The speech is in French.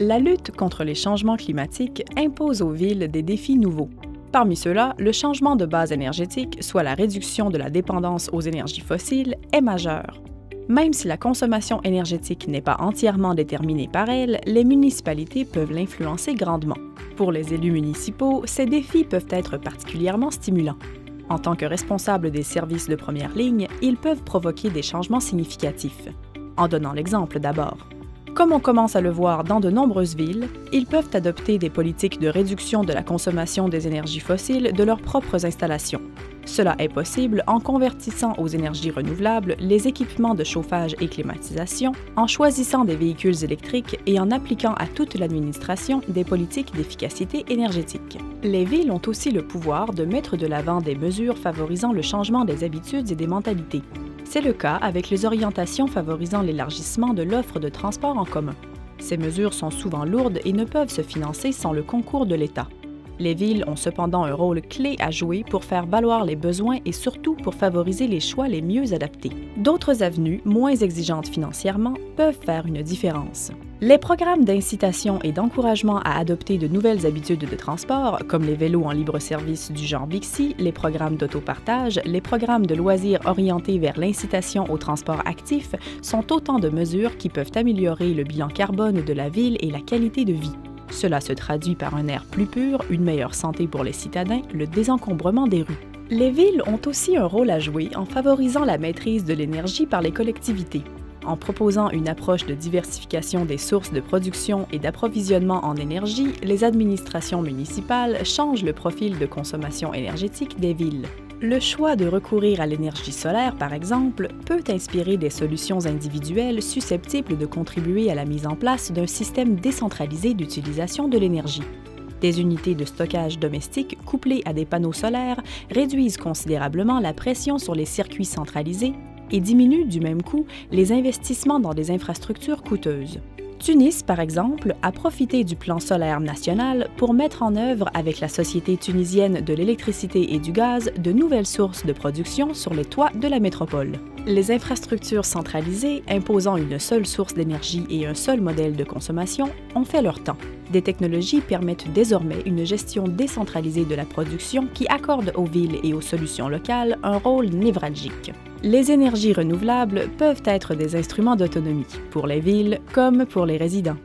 La lutte contre les changements climatiques impose aux villes des défis nouveaux. Parmi ceux-là, le changement de base énergétique, soit la réduction de la dépendance aux énergies fossiles, est majeur. Même si la consommation énergétique n'est pas entièrement déterminée par elle, les municipalités peuvent l'influencer grandement. Pour les élus municipaux, ces défis peuvent être particulièrement stimulants. En tant que responsables des services de première ligne, ils peuvent provoquer des changements significatifs. En donnant l'exemple d'abord. Comme on commence à le voir dans de nombreuses villes, ils peuvent adopter des politiques de réduction de la consommation des énergies fossiles de leurs propres installations. Cela est possible en convertissant aux énergies renouvelables les équipements de chauffage et climatisation, en choisissant des véhicules électriques et en appliquant à toute l'administration des politiques d'efficacité énergétique. Les villes ont aussi le pouvoir de mettre de l'avant des mesures favorisant le changement des habitudes et des mentalités. C'est le cas avec les orientations favorisant l'élargissement de l'offre de transport en commun. Ces mesures sont souvent lourdes et ne peuvent se financer sans le concours de l'État. Les villes ont cependant un rôle clé à jouer pour faire valoir les besoins et surtout pour favoriser les choix les mieux adaptés. D'autres avenues, moins exigeantes financièrement, peuvent faire une différence. Les programmes d'incitation et d'encouragement à adopter de nouvelles habitudes de transport, comme les vélos en libre-service du genre Bixi, les programmes d'autopartage, les programmes de loisirs orientés vers l'incitation au transport actif, sont autant de mesures qui peuvent améliorer le bilan carbone de la ville et la qualité de vie. Cela se traduit par un air plus pur, une meilleure santé pour les citadins, le désencombrement des rues. Les villes ont aussi un rôle à jouer en favorisant la maîtrise de l'énergie par les collectivités. En proposant une approche de diversification des sources de production et d'approvisionnement en énergie, les administrations municipales changent le profil de consommation énergétique des villes. Le choix de recourir à l'énergie solaire, par exemple, peut inspirer des solutions individuelles susceptibles de contribuer à la mise en place d'un système décentralisé d'utilisation de l'énergie. Des unités de stockage domestiques couplées à des panneaux solaires réduisent considérablement la pression sur les circuits centralisés et diminuent du même coup les investissements dans des infrastructures coûteuses. Tunis, par exemple, a profité du plan solaire national pour mettre en œuvre avec la Société tunisienne de l'électricité et du gaz de nouvelles sources de production sur les toits de la métropole. Les infrastructures centralisées, imposant une seule source d'énergie et un seul modèle de consommation, ont fait leur temps. Des technologies permettent désormais une gestion décentralisée de la production qui accorde aux villes et aux solutions locales un rôle névralgique. Les énergies renouvelables peuvent être des instruments d'autonomie, pour les villes comme pour les résidents.